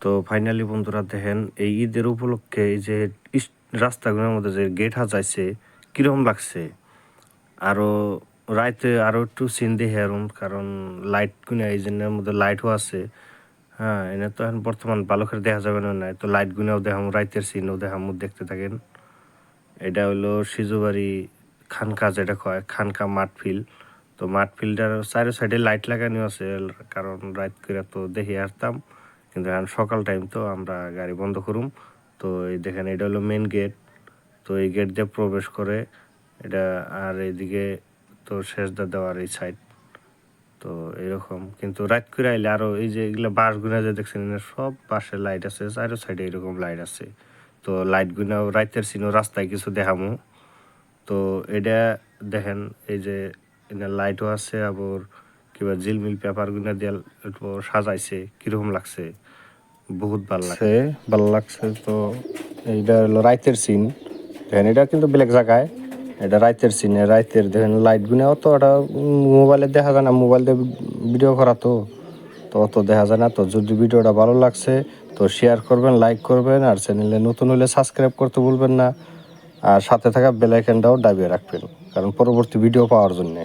তো ফাইনালি বন্ধুরা দেখেন এই ঈদের উপলক্ষে এই যে রাস্তাগুলোর মধ্যে যে গেট সাজাইছে কিরকম লাগছে। আরো রাইতে আরো একটু সিন দেখে আরুন, কারণ লাইট গুলো এই জন্যের মধ্যে লাইটও আছে। হ্যাঁ, এনে তো এখন বর্তমান ভালো করে দেখা যাবে না, তো লাইট গুলোও দেখাম, রাইতের সিনও দেখাম, দেখতে থাকেন। এটা হলো সিজুবাড়ি খানকা, যেটা কয় খানকা মাঠফিল্ড। তো মাঠফিল্ডের চারো সাইডে লাইট লাগানো আছে, কারণ রাত করে তো দেখে আসতাম, কিন্তু এখন সকাল টাইম তো আমরা গাড়ি বন্ধ করুম। তো এই দেখেন এটা হলো মেন গেট। তো এই গেট দিয়ে প্রবেশ করে এটা, আর এইদিকে তো শেষদা দেওয়ার এই সাইড। তো এরকম কিন্তু রাত করে আইলে আরো এই যে এগুলো বাস গুনা যে দেখছেন সব পাশে লাইট আছে, চারো সাইডে এরকম লাইট আছে। তো লাইট গুনাও রাইতের সিনও রাস্তায় কিছু দেখামু। তো এটা দেখেন এই যে লাইটও আছে, আবার কিবা ঝিলমিল পেপার গুনা দিয়ে সাজাইছে, কিরকম লাগছে, বহুত ভালো লাগছে। তো এইটা হলো রাইতের সিন। দেখেন এটা কিন্তু ব্ল্যাক জায়গায়, এটা রাইতের সিনে, রাইতের দেখেন লাইট গুনাও তো এটা মোবাইলে দেখা যায় না, মোবাইল দিয়ে ভিডিও করা তো অত দেখা যায় না। তো যদি ভিডিওটা ভালো লাগছে তো শেয়ার করবেন, লাইক করবেন, আর চ্যানেলে নতুন হলে সাবস্ক্রাইব করতে ভুলবেন না, আর সাথে থাকা বেল আইকনটাও দাবিয়ে রাখবেন, কারণ পরবর্তী ভিডিও পাওয়ার জন্যে।